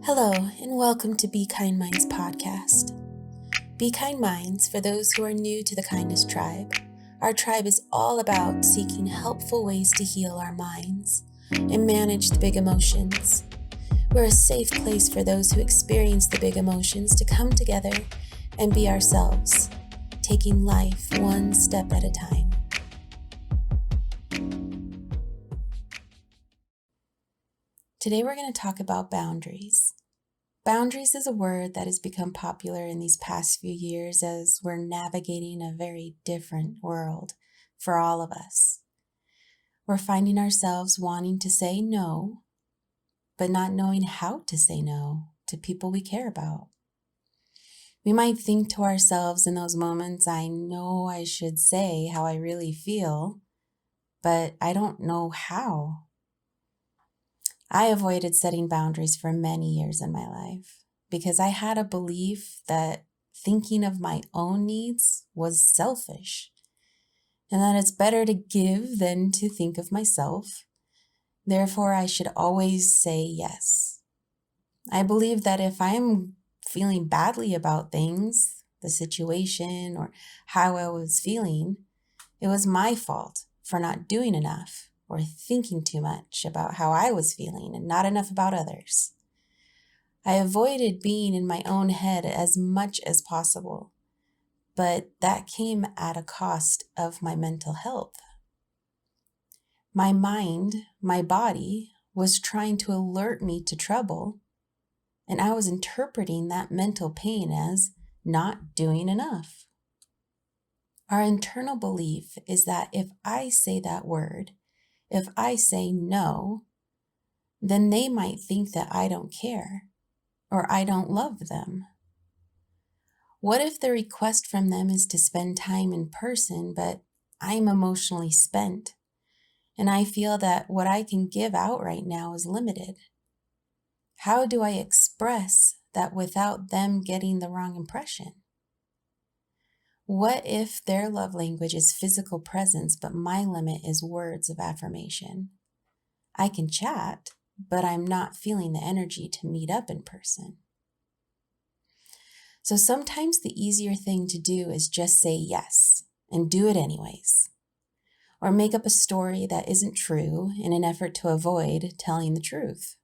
Hello, and welcome to Be Kind Minds podcast. Be Kind Minds, for those who are new to the Kindness Tribe, our tribe is all about seeking helpful ways to heal our minds and manage the big emotions. We're a safe place for those who experience the big emotions to come together and be ourselves, taking life one step at a time. Today we're going to talk about boundaries. Boundaries is a word that has become popular in these past few years as we're navigating a very different world for all of us. We're finding ourselves wanting to say no, but not knowing how to say no to people we care about. We might think to ourselves in those moments, I know I should say how I really feel, but I don't know how. I avoided setting boundaries for many years in my life because I had a belief that thinking of my own needs was selfish and that it's better to give than to think of myself. Therefore, I should always say yes. I believe that if I am feeling badly about things, the situation, or how I was feeling, it was my fault for not doing enough or thinking too much about how I was feeling and not enough about others. I avoided being in my own head as much as possible, but that came at a cost of my mental health. My mind, my body, was trying to alert me to trouble, and I was interpreting that mental pain as not doing enough. Our internal belief is that if I say that word, if I say no, then they might think that I don't care or I don't love them. What if the request from them is to spend time in person, but I'm emotionally spent and I feel that what I can give out right now is limited? How do I express that without them getting the wrong impression? What if their love language is physical presence, but my limit is words of affirmation? I can chat, but I'm not feeling the energy to meet up in person. So sometimes the easier thing to do is just say yes and do it anyways. Or make up a story that isn't true in an effort to avoid telling the truth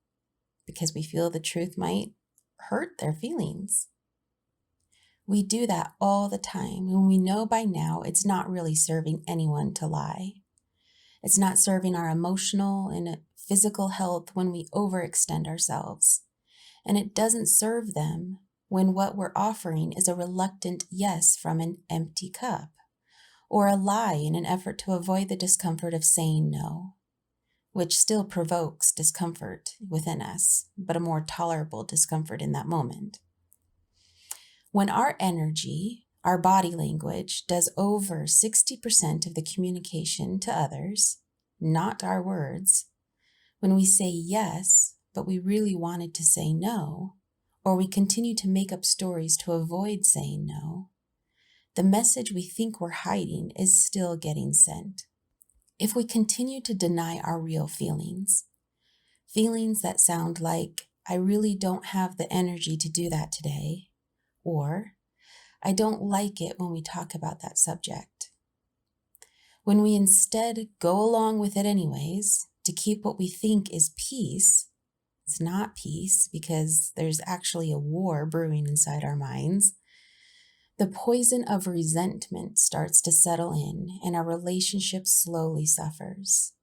because we feel the truth might hurt their feelings. We do that all the time when we know by now it's not really serving anyone to lie. It's not serving our emotional and physical health when we overextend ourselves. And it doesn't serve them when what we're offering is a reluctant yes from an empty cup, or a lie in an effort to avoid the discomfort of saying no, which still provokes discomfort within us, but a more tolerable discomfort in that moment. When our energy, our body language, does over 60% of the communication to others, not our words, when we say yes, but we really wanted to say no, or we continue to make up stories to avoid saying no, the message we think we're hiding is still getting sent. If we continue to deny our real feelings that sound like, I really don't have the energy to do that today, or I don't like it when we talk about that subject. When we instead go along with it anyways to keep what we think is peace, it's not peace because there's actually a war brewing inside our minds, the poison of resentment starts to settle in and our relationship slowly suffers.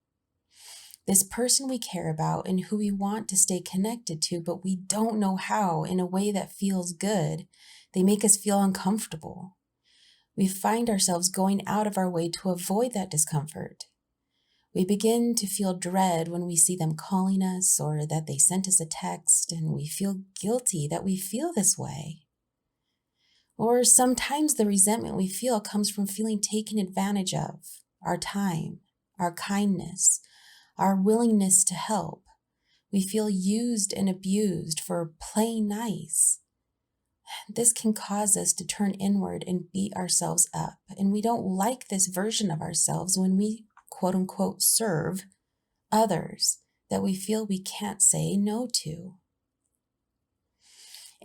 This person we care about and who we want to stay connected to, but we don't know how in a way that feels good, they make us feel uncomfortable. We find ourselves going out of our way to avoid that discomfort. We begin to feel dread when we see them calling us or that they sent us a text, and we feel guilty that we feel this way. Or sometimes the resentment we feel comes from feeling taken advantage of, our time, our kindness, our willingness to help. We feel used and abused for playing nice. This can cause us to turn inward and beat ourselves up. And we don't like this version of ourselves when we, quote unquote, serve others that we feel we can't say no to.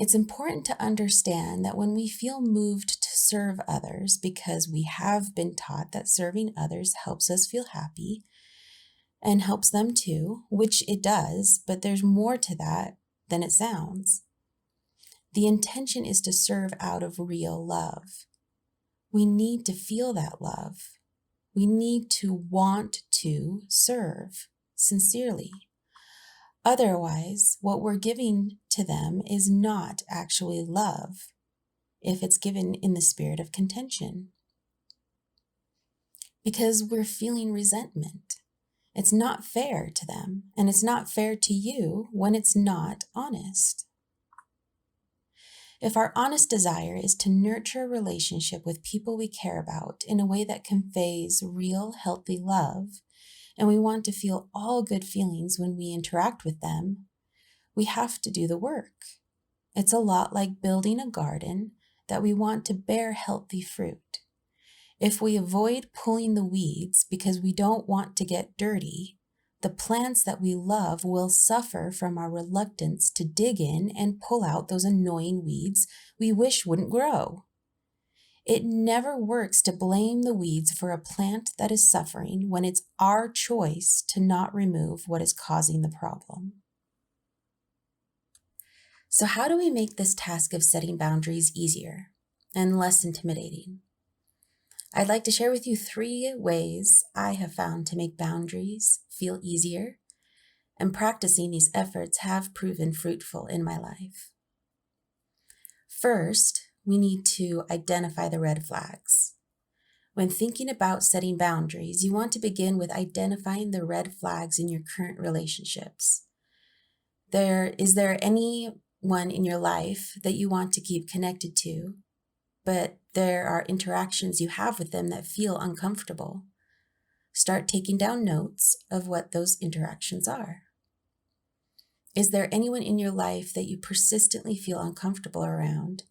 It's important to understand that when we feel moved to serve others because we have been taught that serving others helps us feel happy and helps them too, which it does, but there's more to that than it sounds. The intention is to serve out of real love. We need to feel that love. We need to want to serve sincerely. Otherwise, what we're giving to them is not actually love if it's given in the spirit of contention. Because we're feeling resentment. It's not fair to them, and it's not fair to you when it's not honest. If our honest desire is to nurture a relationship with people we care about in a way that conveys real, healthy love, and we want to feel all good feelings when we interact with them, we have to do the work. It's a lot like building a garden that we want to bear healthy fruit. If we avoid pulling the weeds because we don't want to get dirty, the plants that we love will suffer from our reluctance to dig in and pull out those annoying weeds we wish wouldn't grow. It never works to blame the weeds for a plant that is suffering when it's our choice to not remove what is causing the problem. So how do we make this task of setting boundaries easier and less intimidating? I'd like to share with you 3 ways I have found to make boundaries feel easier, and practicing these efforts have proven fruitful in my life. First, we need to identify the red flags. When thinking about setting boundaries, you want to begin with identifying the red flags in your current relationships. Is there anyone in your life that you want to keep connected to, but there are interactions you have with them that feel uncomfortable? Start taking down notes of what those interactions are. Is there anyone in your life that you persistently feel uncomfortable around?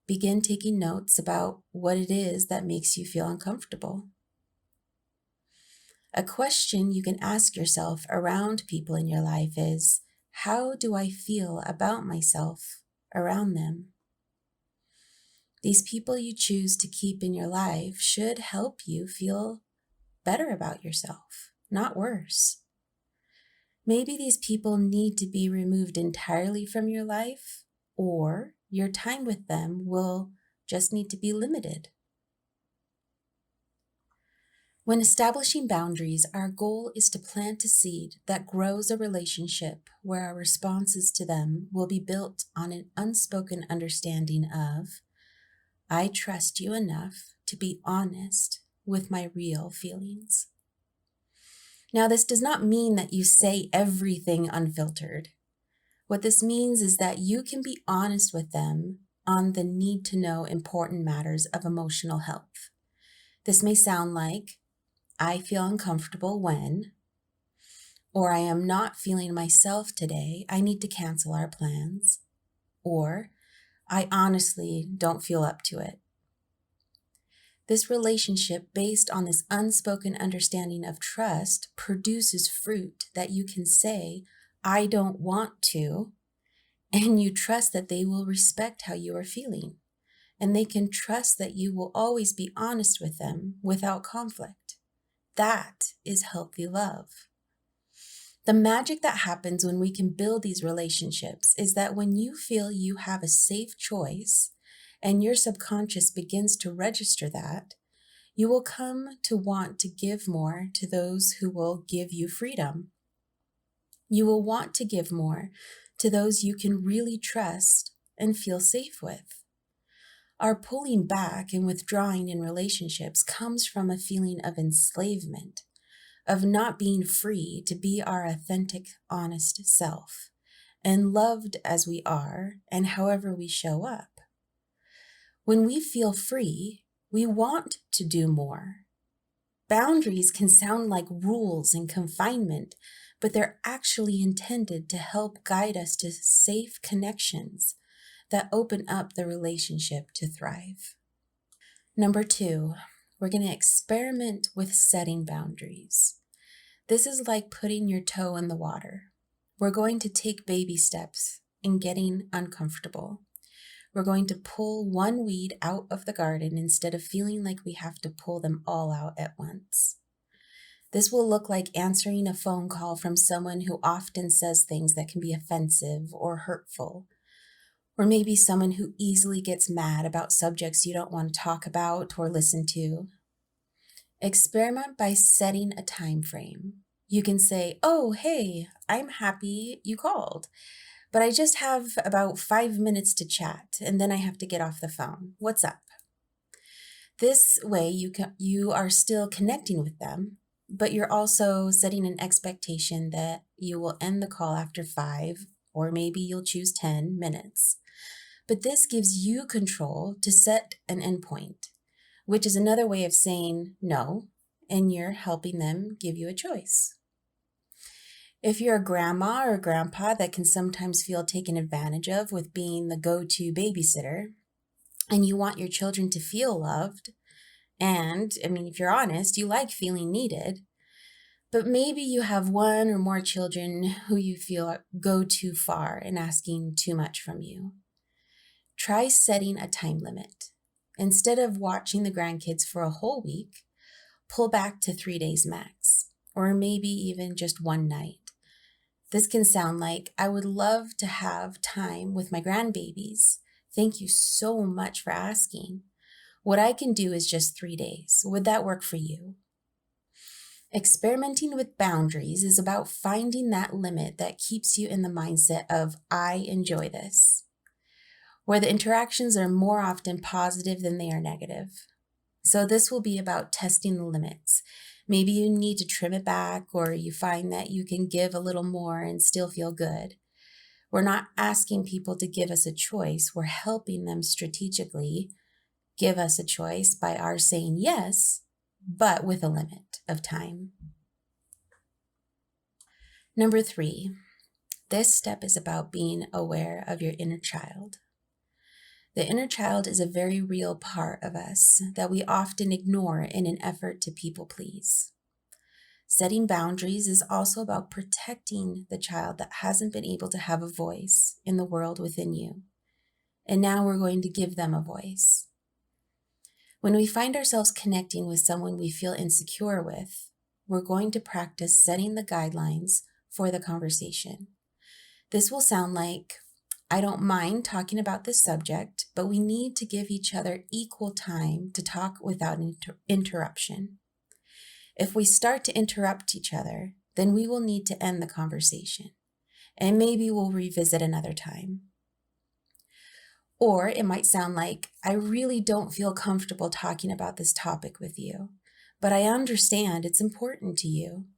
Begin taking notes about what it is that makes you feel uncomfortable. A question you can ask yourself around people in your life is, how do I feel about myself around them? These people you choose to keep in your life should help you feel better about yourself, not worse. Maybe these people need to be removed entirely from your life, or your time with them will just need to be limited. When establishing boundaries, our goal is to plant a seed that grows a relationship where our responses to them will be built on an unspoken understanding of, I trust you enough to be honest with my real feelings. Now, this does not mean that you say everything unfiltered. What this means is that you can be honest with them on the need to know important matters of emotional health. This may sound like, I feel uncomfortable when, or I am not feeling myself today, I need to cancel our plans, or I honestly don't feel up to it. This relationship, based on this unspoken understanding of trust, produces fruit that you can say, I don't want to, and you trust that they will respect how you are feeling, and they can trust that you will always be honest with them without conflict. That is healthy love. The magic that happens when we can build these relationships is that when you feel you have a safe choice and your subconscious begins to register that, you will come to want to give more to those who will give you freedom. You will want to give more to those you can really trust and feel safe with. Our pulling back and withdrawing in relationships comes from a feeling of enslavement, of not being free to be our authentic, honest self, and loved as we are and however we show up. When we feel free, we want to do more. Boundaries can sound like rules and confinement, but they're actually intended to help guide us to safe connections that open up the relationship to thrive. Number 2, we're going to experiment with setting boundaries. This is like putting your toe in the water. We're going to take baby steps in getting uncomfortable. We're going to pull one weed out of the garden instead of feeling like we have to pull them all out at once. This will look like answering a phone call from someone who often says things that can be offensive or hurtful, or maybe someone who easily gets mad about subjects you don't want to talk about or listen to. Experiment by setting a time frame. You can say, "Oh, hey, I'm happy you called, but I just have about 5 minutes to chat and then I have to get off the phone. What's up?" This way you are still connecting with them, but you're also setting an expectation that you will end the call after 5, or maybe you'll choose 10 minutes. But this gives you control to set an endpoint, which is another way of saying no, and you're helping them give you a choice. If you're a grandma or grandpa that can sometimes feel taken advantage of with being the go-to babysitter, and you want your children to feel loved, and if you're honest, you like feeling needed, but maybe you have one or more children who you feel go too far and asking too much from you. Try setting a time limit. Instead of watching the grandkids for a whole week, pull back to 3 days max, or maybe even just one night. This can sound like, "I would love to have time with my grandbabies. Thank you so much for asking. What I can do is just 3 days. Would that work for you?" Experimenting with boundaries is about finding that limit that keeps you in the mindset of, "I enjoy this," where the interactions are more often positive than they are negative. So this will be about testing the limits. Maybe you need to trim it back, or you find that you can give a little more and still feel good. We're not asking people to give us a choice. We're helping them strategically give us a choice by our saying yes, but with a limit of time. Number 3, this step is about being aware of your inner child. The inner child is a very real part of us that we often ignore in an effort to people please. Setting boundaries is also about protecting the child that hasn't been able to have a voice in the world within you. And now we're going to give them a voice. When we find ourselves connecting with someone we feel insecure with, we're going to practice setting the guidelines for the conversation. This will sound like, "I don't mind talking about this subject, but we need to give each other equal time to talk without interruption. If we start to interrupt each other, then we will need to end the conversation, and maybe we'll revisit another time." Or it might sound like, "I really don't feel comfortable talking about this topic with you, but I understand it's important to you.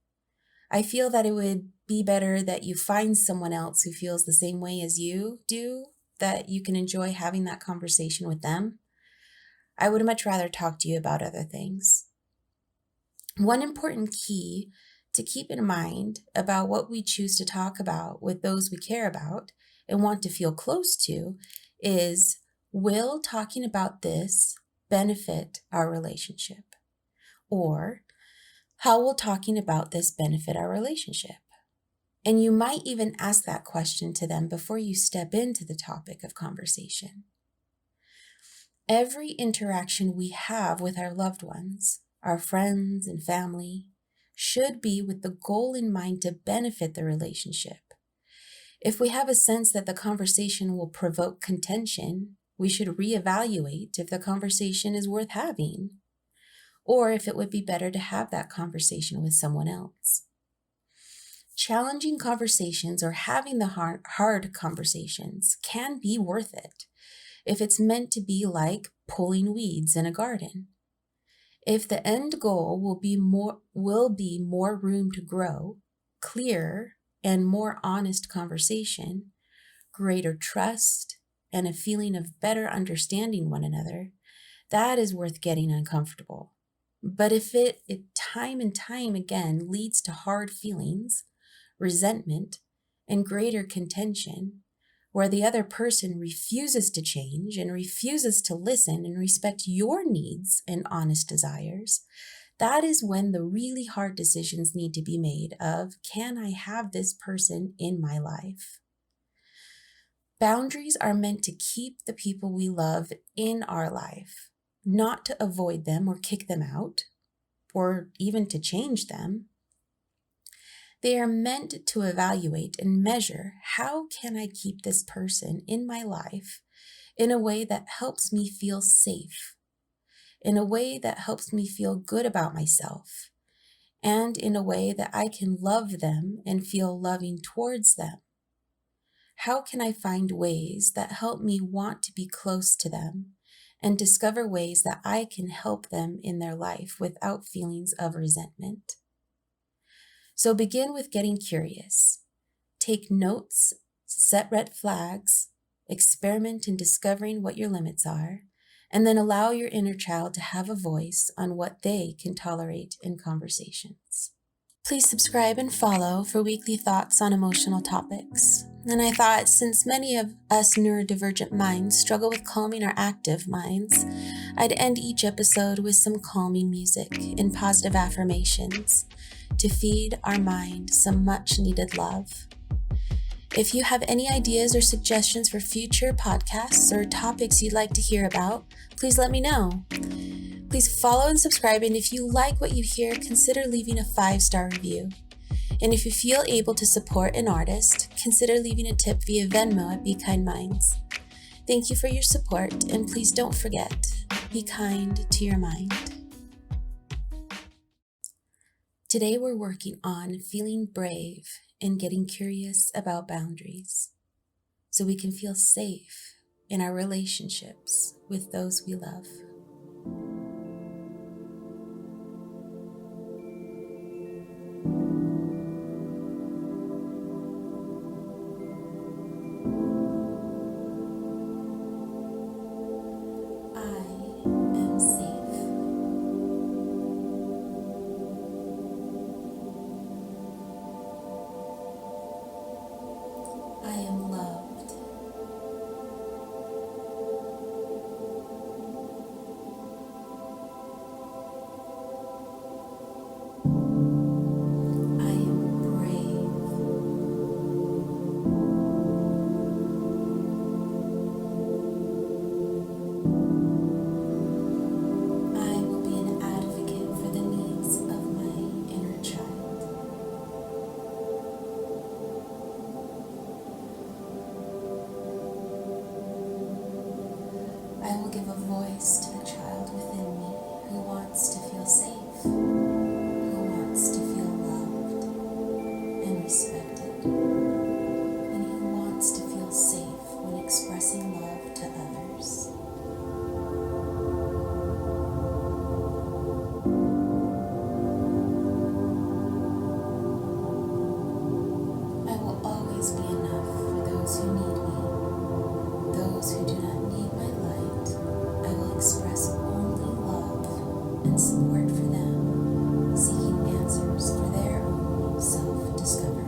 I feel that it would be better that you find someone else who feels the same way as you do, that you can enjoy having that conversation with them. I would much rather talk to you about other things." One important key to keep in mind about what we choose to talk about with those we care about and want to feel close to is, will talking about this benefit our relationship? Or, how will talking about this benefit our relationship? And you might even ask that question to them before you step into the topic of conversation. Every interaction we have with our loved ones, our friends and family, should be with the goal in mind to benefit the relationship. If we have a sense that the conversation will provoke contention, we should reevaluate if the conversation is worth having, or if it would be better to have that conversation with someone else. Challenging conversations or having the hard conversations can be worth it if it's meant to be like pulling weeds in a garden. If the end goal will be more room to grow, clearer and more honest conversation, greater trust, and a feeling of better understanding one another, that is worth getting uncomfortable. But if it time and time again leads to hard feelings, resentment, and greater contention, where the other person refuses to change and refuses to listen and respect your needs and honest desires, that is when the really hard decisions need to be made of, can I have this person in my life? Boundaries are meant to keep the people we love in our life, not to avoid them or kick them out, or even to change them. They are meant to evaluate and measure, how can I keep this person in my life in a way that helps me feel safe, in a way that helps me feel good about myself, and in a way that I can love them and feel loving towards them. How can I find ways that help me want to be close to them and discover ways that I can help them in their life without feelings of resentment? So begin with getting curious. Take notes, set red flags, experiment in discovering what your limits are, and then allow your inner child to have a voice on what they can tolerate in conversations. Please subscribe and follow for weekly thoughts on emotional topics. And I thought, since many of us neurodivergent minds struggle with calming our active minds, I'd end each episode with some calming music and positive affirmations to feed our mind some much needed love. If you have any ideas or suggestions for future podcasts or topics you'd like to hear about, please let me know. Please follow and subscribe, and if you like what you hear, consider leaving a 5-star review. And if you feel able to support an artist, consider leaving a tip via Venmo at Be Kind Minds. Thank you for your support, and please don't forget, be kind to your mind. Today we're working on feeling brave and getting curious about boundaries, so we can feel safe in our relationships with those we love. I will give a voice to the child within me who wants to feel safe, who wants to feel loved and respected, and who wants to feel safe when expressing love to others. I will always be enough for those who need me, those who do not need my light. I will express only love and support for them, seeking answers for their own self-discovery.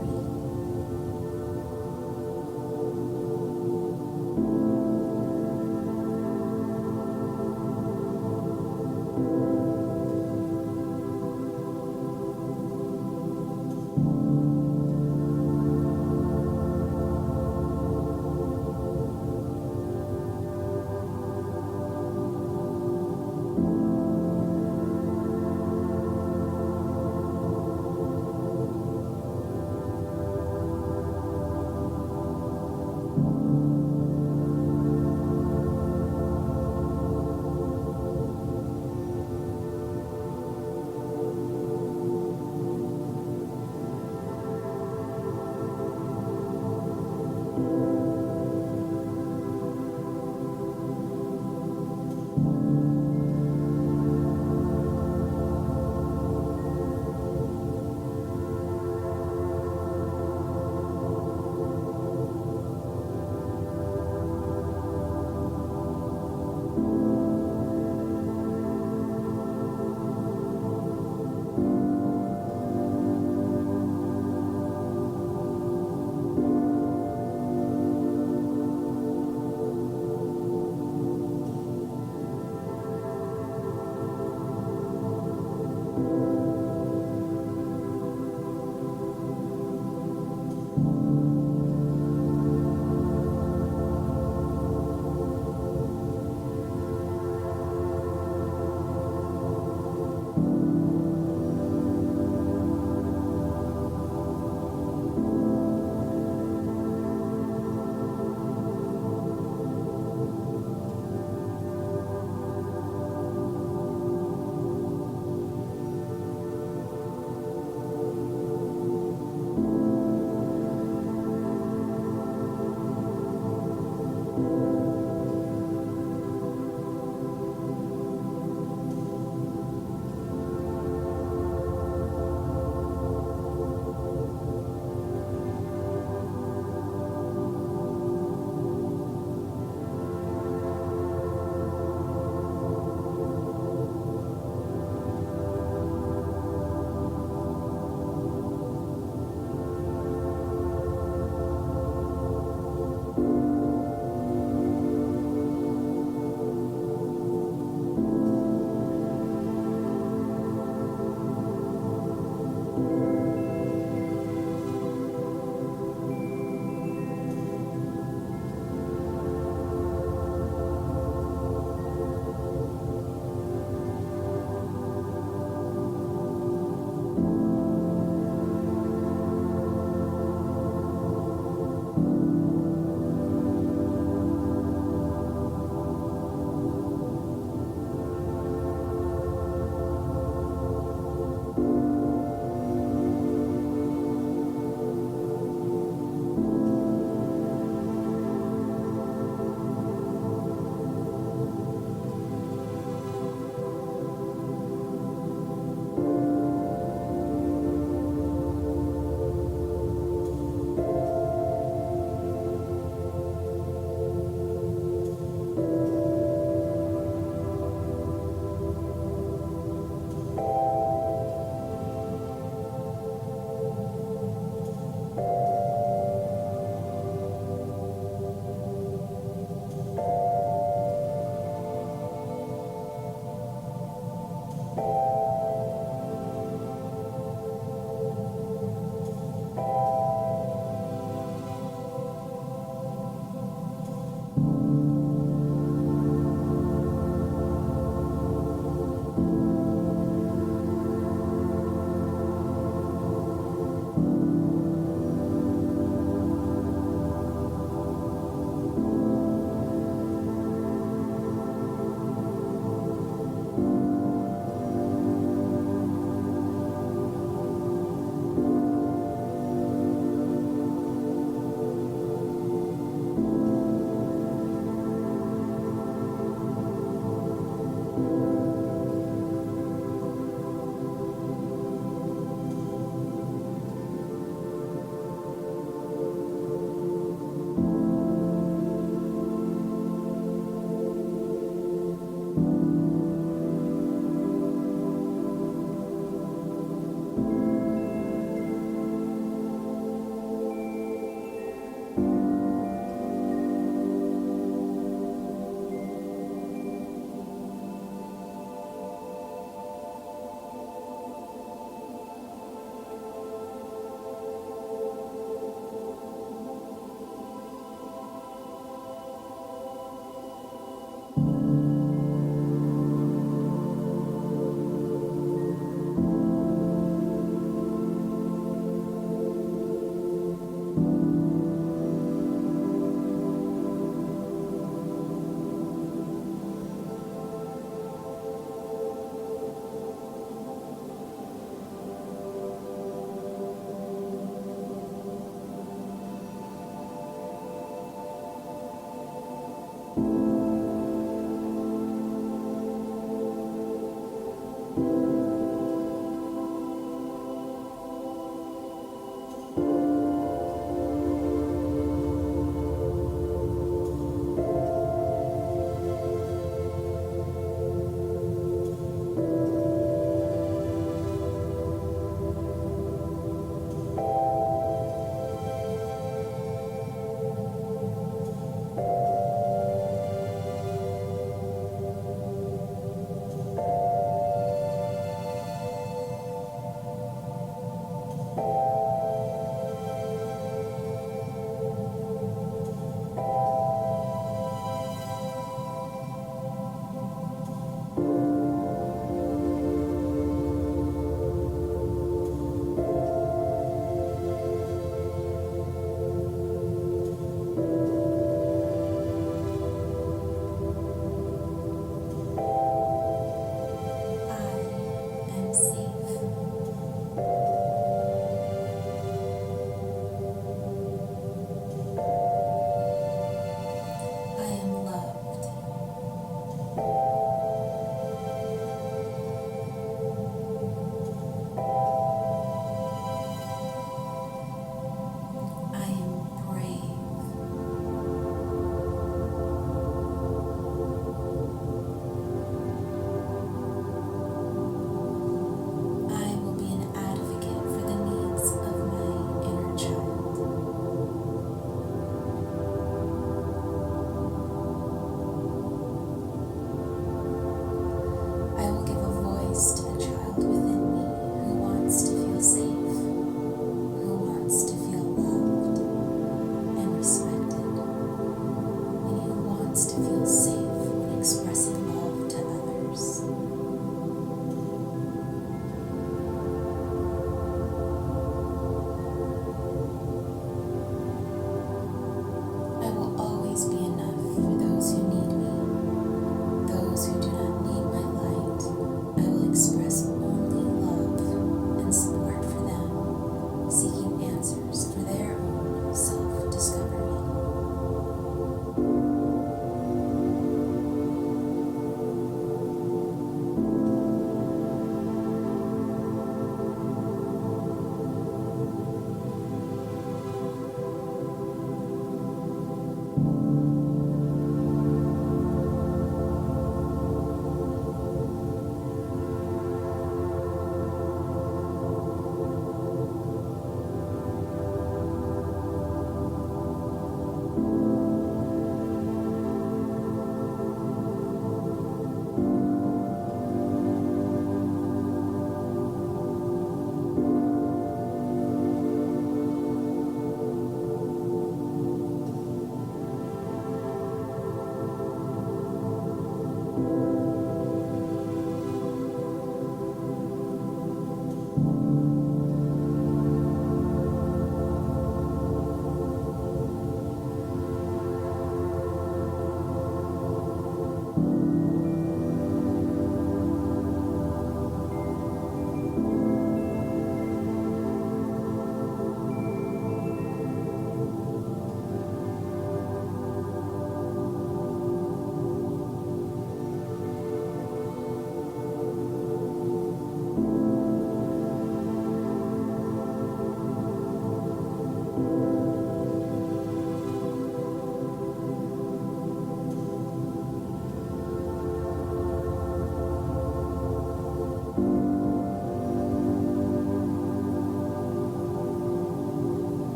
always be